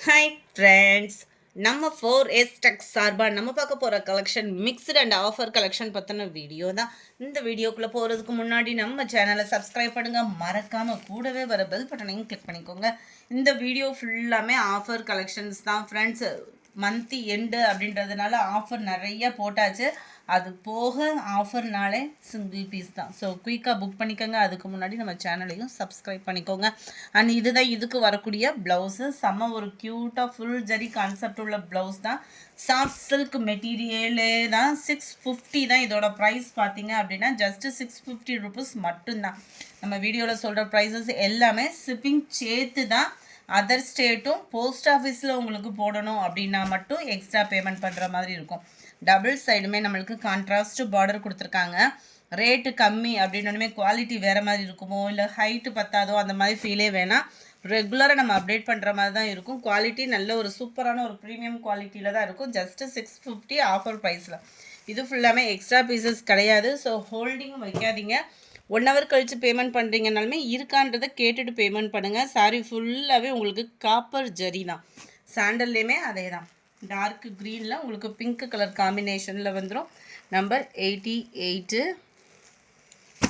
Hi friends, நம்ம 4S tech சார்பாக நம்ம பார்க்க போகிற collection mixed and offer collection பற்றின வீடியோ தான். இந்த வீடியோக்குள்ளே போகிறதுக்கு முன்னாடி நம்ம சேனலை சப்ஸ்கிரைப் பண்ணுங்கள், மறக்காமல் கூடவே வர பெல் பட்டனையும் கிளிக் பண்ணிக்கோங்க. இந்த வீடியோ ஃபுல்லாமே ஆஃபர் கலெக்ஷன்ஸ் தான் ஃப்ரெண்ட்ஸ். மந்த் எண்டு அப்படின்றதுனால ஆஃபர் நிறைய போட்டாச்சு. அது போக ஆஃபர்னாலே சிங்கிள் பீஸ் தான். ஸோ குயிக்காக புக் பண்ணிக்கோங்க. அதுக்கு முன்னாடி நம்ம சேனலையும் சப்ஸ்கிரைப் பண்ணிக்கோங்க. அண்ட் இதுதான் இதுக்கு வரக்கூடிய ப்ளவுஸு. செம்ம ஒரு க்யூட்டாக ஃபுல் ஜரி கான்செப்ட் உள்ள ப்ளவுஸ் தான். சாஃப்ட் சில்க் மெட்டீரியலே தான். 650 தான் இதோட ப்ரைஸ். பார்த்தீங்க அப்படின்னா ஜஸ்ட்டு 650 ருபீஸ் மட்டும்தான். நம்ம வீடியோவில் சொல்கிற ப்ரைஸஸ் எல்லாமே ஷிப்பிங் சேர்த்து தான். அதர் ஸ்டேட்டும் போஸ்ட் ஆஃபீஸில் உங்களுக்கு போடணும் அப்படின்னா மட்டும் எக்ஸ்ட்ரா பேமெண்ட் பண்ணுற மாதிரி இருக்கும். டபுள் சைடுமே நம்மளுக்கு கான்ட்ராஸ்ட் பார்டர் கொடுத்துருக்காங்க. ரேட்டு கம்மி அப்படின்னே குவாலிட்டி வேறு மாதிரி இருக்குமோ இல்லை ஹைட்டு பத்தாதோ அந்த மாதிரி ஃபீலே வேணாம். ரெகுலராக நம்ம அப்டேட் பண்ணுற மாதிரி தான் இருக்கும். குவாலிட்டி நல்ல ஒரு சூப்பரான ஒரு ப்ரீமியம் குவாலிட்டியில் தான் இருக்கும். ஜஸ்ட்டு 650 ஆஃபர் ப்ரைஸில். இது ஃபுல்லாமே எக்ஸ்ட்ரா பீசஸ் கிடையாது. ஸோ ஹோல்டிங் வைக்காதீங்க. 1 ஹவர் கழித்து பேமெண்ட் பண்ணுறீங்கனாலுமே இருக்கான்றதை கேட்டுட்டு பேமெண்ட் பண்ணுங்கள். சாரி ஃபுல்லாகவே உங்களுக்கு காப்பர் ஜரி தான். சாண்டல்லையுமே அதே தான். டார்க் க்ரீனில் உங்களுக்கு பிங்க் கலர் காம்பினேஷனில் வந்துடும். Number 88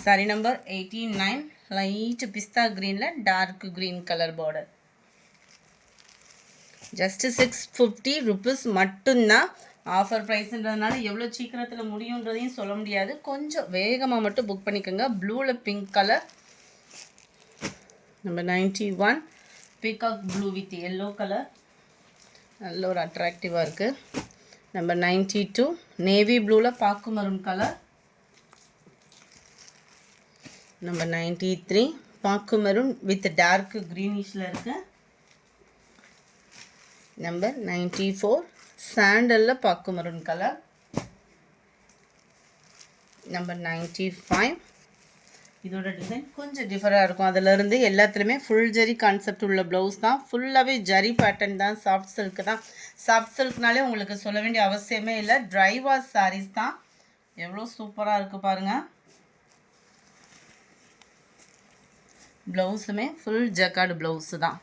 sorry number 89 light pista க்ரீனில் dark green colour border. Just 650 rupees மட்டும்தான். ஆஃபர் ப்ரைஸுன்றதுனால எவ்வளோ சீக்கிரத்தில் முடியுன்றதையும் சொல்ல முடியாது. கொஞ்சம் வேகமாக மட்டும் புக் பண்ணிக்கோங்க. ப்ளூவில் pink colour. Number 91 peacock blue with yellow colour. நல்ல ஒரு அட்ராக்டிவாக இருக்குது. நம்பர் 92 நேவி ப்ளூவில் பாக்கு மரூன் கலர். நம்பர் 93 பாக்கு மரூன் வித் டார்க் க்ரீனிஷில் இருக்குது. நம்பர் 94 சாண்டலில் பாக்கு மரூன் கலர். நம்பர் 95 இதோட டிசைன் கொஞ்சம் டிஃபராக இருக்கும். அதிலிருந்து எல்லாத்துலேயுமே ஃபுல் ஜரி கான்செப்ட் உள்ள ப்ளவுஸ் தான். ஃபுல்லாகவே ஜரி பேட்டர்ன் தான். சாஃப்ட் சில்க் தான். சாஃப்ட் சில்க்னாலே உங்களுக்கு சொல்ல வேண்டிய அவசியமே இல்லை. ட்ரை வாஷ் சாரீஸ் தான். எவ்வளோ சூப்பராக இருக்குது பாருங்கள். ப்ளவுஸுமே ஃபுல் ஜக்கார்டு ப்ளவுஸு தான்.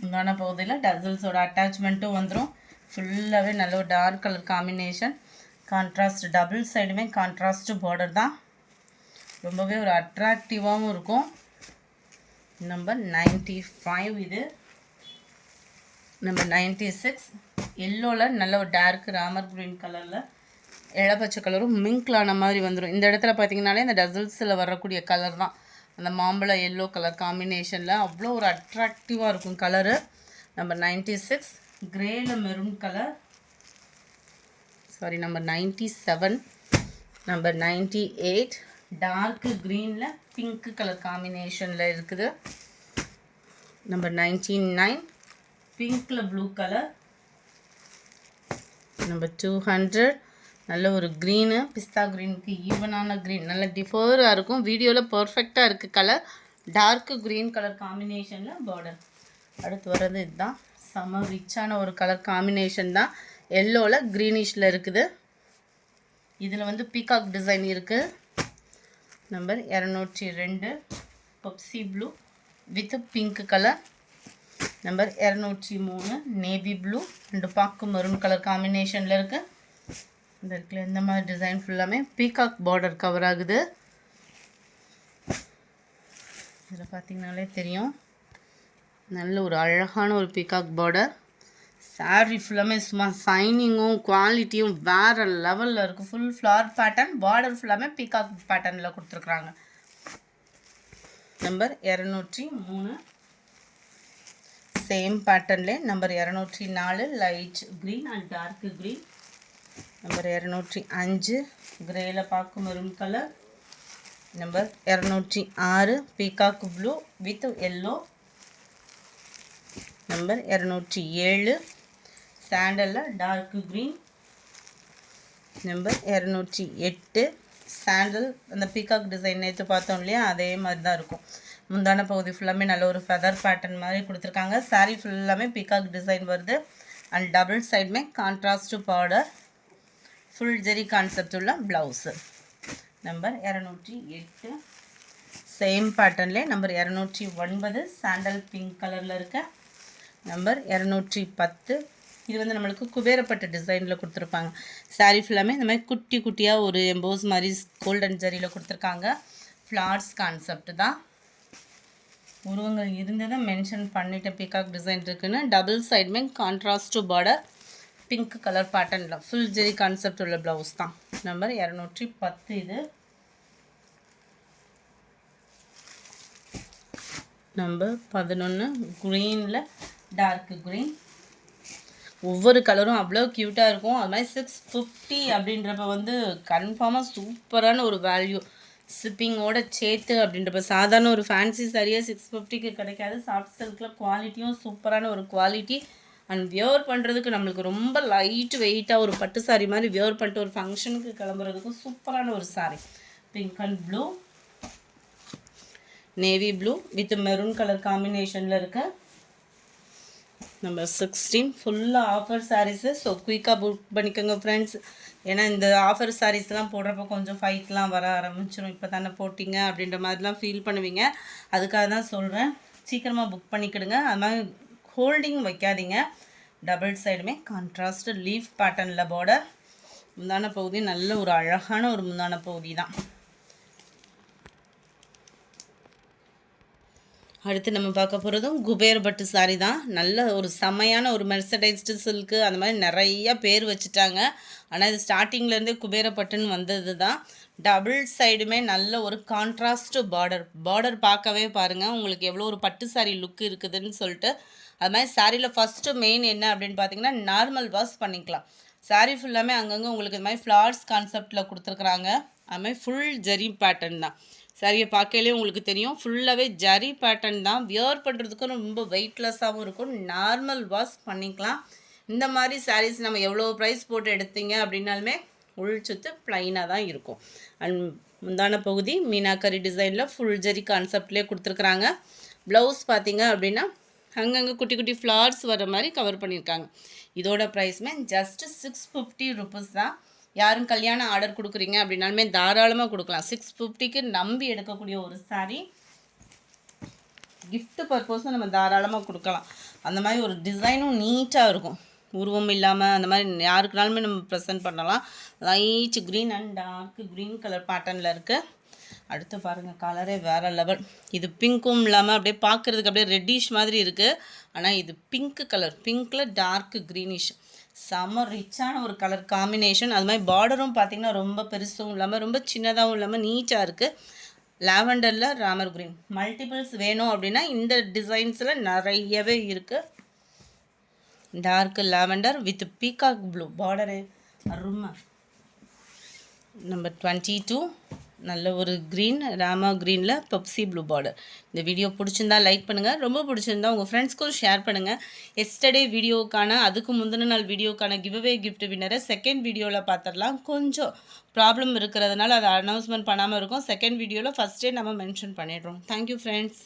உண்டான பகுதியில் டசல்ஸோட அட்டாச்மெண்ட்டும் வந்துடும். ஃபுல்லாகவே நல்ல ஒரு டார்க் கலர் காம்பினேஷன். கான்ட்ராஸ்ட் டபுள் சைடுமே கான்ட்ராஸ்ட் பார்டர் தான். ரொம்பவே ஒரு அட்ராக்டிவாகவும் இருக்கும். நம்பர் 95 இது. நம்பர் 96 எல்லோவில் நல்ல ஒரு டார்க் ராமர் க்ரீன் கலரில் இளப்பச்சை கலரும் மிங்க்லான மாதிரி வந்துடும். இந்த இடத்துல பார்த்தீங்கன்னாலே இந்த டசல்ஸில் வரக்கூடிய கலர் தான். அந்த மாம்பழ எல்லோ கலர் காம்பினேஷனில் அவ்வளோ ஒரு அட்ராக்டிவாக இருக்கும் கலரு. நம்பர் 96 கிரேல maroon colour. Sorry number 97. Number 98 dark க்ரீனில் பிங்க் கலர் காம்பினேஷனில் இருக்குது. நம்பர் 99 பிங்க்கில் ப்ளூ கலர். நம்பர் 200 நல்ல ஒரு க்ரீனு பிஸ்தா க்ரீனுக்கு ஈவனான க்ரீன். நல்ல டிஃபராக இருக்கும். வீடியோவில் பர்ஃபெக்டாக இருக்குது கலர். டார்க் க்ரீன் கலர் காம்பினேஷனில் பார்டர். அடுத்து வர்றது இதுதான். செம்ம ரிச்சான ஒரு கலர் காம்பினேஷன் தான். எல்லோவில் க்ரீனிஷில் இருக்குது. இதில் வந்து பீகாக் டிசைன் இருக்குது. Number 202 Pepsi blue with pink colour. Number 203 navy blue and பாக்கு மரூன் கலர் காம்பினேஷனில் இருக்குது. இந்த இடத்துல இந்த மாதிரி டிசைன் ஃபுல்லாமே பீகாக் பார்டர் கவர் ஆகுது. இதில் பார்த்திங்கனாலே தெரியும். நல்ல ஒரு அழகான ஒரு பீகாக் பார்டர். சாரீ ஃபுல்லாமே சும்மா சைனிங்கும் குவாலிட்டியும் வேறு லெவலில் இருக்குது. Full flower pattern. பார்டர் ஃபுல்லாமே பீகாக் பேட்டர்னில் கொடுத்துருக்குறாங்க. நம்பர் 203 சேம் பேட்டர்ன்லே. Number 204 light green and dark green. Number 205 கிரேல பாக்கு maroon colour. Number 206 peacock blue with yellow. Number 207 சாண்டலில் டார்க் க்ரீன். நம்பர் 208 சாண்டல் அந்த பீகாக் டிசைன் நேற்று பார்த்தோம் இல்லையா, அதே மாதிரி தான் இருக்கும். முந்தான பகுதி ஃபுல்லாமே நல்ல ஒரு ஃபெதர் பேட்டர்ன் மாதிரி கொடுத்துருக்காங்க. சாரீ ஃபுல்லாமே பீகாக் டிசைன் வருது. அண்ட் டபுள் சைடுமே contrast border. Full zari concept உள்ள ப்ளவுஸு. நம்பர் 208 சேம் பேட்டர்ன்லேயே நம்பர் 209 சாண்டல் பிங்க் கலரில் இருக்க. நம்பர் 210. இது வந்து நம்மளுக்கு குபேரப்பட்ட டிசைனில் கொடுத்துருப்பாங்க. சாரீ ஃபுல்லாமே இந்த மாதிரி குட்டி குட்டியாக ஒரு எம்போஸ் மாதிரி கோல்டன் ஜரியில் கொடுத்துருக்காங்க. ஃப்ளார்ஸ் கான்செப்ட் தான். உருவங்கள் இருந்ததை மென்ஷன் பண்ணிவிட்டு பீகாக் டிசைன் இருக்குன்னு. டபுள் சைடுமே கான்ட்ராஸ்ட் பார்டர், பிங்க் கலர் பேட்டர்னில் ஃபுல் ஜெரி கான்செப்ட் உள்ள ப்ளவுஸ் தான். நம்பர் 210. இது நம்பர் 11. க்ரீனில் டார்க் க்ரீன். ஒவ்வொரு கலரும் அவ்வளோ க்யூட்டாக இருக்கும். அது மாதிரி 650 அப்படின்றப்ப வந்து கன்ஃபார்மாக சூப்பரான ஒரு வேல்யூ ஷிப்பிங்கோட சேர்த்து. அப்படின்றப்ப சாதாரண ஒரு ஃபேன்சி சாரியாக 650க்கு கிடைக்காது. சாஃப்ட் சில்கில் குவாலிட்டியும் சூப்பரான ஒரு குவாலிட்டி. அண்ட் வியர் பண்ணுறதுக்கு நம்மளுக்கு ரொம்ப லைட் வெயிட்டாக ஒரு பட்டு சாரி மாதிரி வியர் பண்ணிட்டு ஒரு ஃபங்க்ஷனுக்கு கிளம்புறதுக்கும் சூப்பரான ஒரு sorry. Pink and blue, navy blue with maroon colour காம்பினேஷனில் இருக்குது. நம்பர் 16. ஃபுல்லாக ஆஃபர் சாரீஸு. ஸோ குயிக்காக புக் பண்ணிக்கோங்க ஃப்ரெண்ட்ஸ். ஏன்னா இந்த ஆஃபர் சாரீஸ்லாம் போடுறப்போ கொஞ்சம் ஃபைட்லாம் வர ஆரம்பிச்சிடும். இப்போ தானே போட்டிங்க அப்படின்ற மாதிரிலாம் ஃபீல் பண்ணுவீங்க. அதுக்காக தான் சொல்கிறேன், சீக்கிரமாக புக் பண்ணிக்கிடுங்க. அது மாதிரி ஹோல்டிங் வைக்காதீங்க. டபுள் சைடுமே கான்ட்ராஸ்ட் லீஃப் பேட்டர்னில் பார்டர். முந்தான பகுதி நல்ல ஒரு அழகான ஒரு முந்தான பகுதி தான். அடுத்து நம்ம பார்க்க போகிறதும் குபேர் பட்டு சாரி தான். நல்ல ஒரு செமையான ஒரு மெர்சடைஸ்டு சில்க்கு அந்த மாதிரி நிறைய பேர் வச்சுட்டாங்க. ஆனால் இது ஸ்டார்டிங்லேருந்தே குபேர பட்டுன்னு வந்தது தான். டபுள் சைடுமே நல்ல ஒரு கான்ட்ராஸ்ட் பார்டர் பார்க்கவே பாருங்கள் உங்களுக்கு எவ்வளோ ஒரு பட்டு சாரி லுக் இருக்குதுன்னு சொல்லிட்டு. அது மாதிரி சாரியில் ஃபஸ்ட்டு மெயின் என்ன அப்படின்னு பார்த்தீங்கன்னா, நார்மல் வாஷ் பண்ணிக்கலாம். சாரி ஃபுல்லாமே அங்கங்கே உங்களுக்கு இது மாதிரி ஃப்ளார்ஸ் கான்செப்டில் கொடுத்துருக்குறாங்க. அது மாதிரி ஃபுல் ஜெரி பேட்டர்ன் தான். சாரியை பார்க்கலே உங்களுக்கு தெரியும், ஃபுல்லாகவே ஜரி பேட்டர்ன் தான். வியர் பண்ணுறதுக்கும் ரொம்ப வெயிட்லெஸ்ஸாகவும் இருக்கும். நார்மல் வாஷ் பண்ணிக்கலாம். இந்த மாதிரி சாரீஸ் நம்ம எவ்வளோ ப்ரைஸ் போட்டு எடுத்தீங்க அப்படின்னாலுமே உள்சுத்து ப்ளைனாக தான் இருக்கும். அண்ட் முந்தான பகுதி மீனாக்கரி டிசைனில் ஃபுல் ஜரி கான்செப்ட்லேயே கொடுத்துருக்குறாங்க. ப்ளவுஸ் பார்த்தீங்க அப்படின்னா அங்கங்கே குட்டி குட்டி ஃப்ளார்ஸ் வர மாதிரி கவர் பண்ணியிருக்காங்க. இதோட ப்ரைஸுமே ஜஸ்ட்டு 650 ருபீஸ் தான். யாரும் கல்யாண ஆர்டர் கொடுக்குறீங்க அப்படின்னாலுமே தாராளமாக கொடுக்கலாம். 650க்கு நம்பி எடுக்கக்கூடிய ஒரு சாரீ. கிஃப்ட் பர்பஸும் நம்ம தாராளமாக கொடுக்கலாம். அந்த மாதிரி ஒரு டிசைனும் நீட்டாக இருக்கும், உருவம் இல்லாமல். அந்த மாதிரி யாருக்குனாலுமே நம்ம ப்ரெசென்ட் பண்ணலாம். Light green and dark green colour பேட்டர்னில் இருக்குது. அடுத்து பாருங்கள், கலரே வேறு லெவல். இது பிங்க்கும் இல்லாமல் அப்படியே பார்க்குறதுக்கு அப்படியே ரெட்டிஷ் மாதிரி இருக்குது. ஆனால் இது பிங்க் கலர், பிங்க்கில் டார்க் க்ரீனிஷ். செம்ம ரிச்சான ஒரு கலர் காம்பினேஷன். அது மாதிரி பார்டரும் பார்த்திங்கன்னா ரொம்ப பெருசும் இல்லாமல் ரொம்ப சின்னதாகவும் இல்லாமல் நீட்டாக இருக்குது. லாவெண்டரில் ராமர் க்ரீன் மல்டிபிள்ஸ் வேணும் அப்படின்னா இந்த டிசைன்ஸில் நிறையவே இருக்குது. Dark lavender with peacock blue border அருமை. நம்பர் 22 நல்ல ஒரு க்ரீன், ராமா க்ரீனில் பெப்சி ப்ளூ பார்டர். இந்த வீடியோ பிடிச்சிருந்தா லைக் பண்ணுங்கள். ரொம்ப பிடிச்சிருந்தா உங்கள் ஃப்ரெண்ட்ஸ்க்கும் ஷேர் பண்ணுங்கள். எஸ்டர்டே வீடியோக்கான அதுக்கு முந்தின நாள் வீடியோக்கான கிவ்அவே கிஃப்ட் வின்னரை செகண்ட் வீடியோவில் பார்த்துடலாம். கொஞ்சம் ப்ராப்ளம் இருக்கிறதுனால அதை அனௌன்ஸ்மெண்ட் பண்ணாமல் இருக்கும். செகண்ட் வீடியோவில் ஃபஸ்ட்டே நம்ம மென்ஷன் பண்ணிடுறோம். Thank you friends.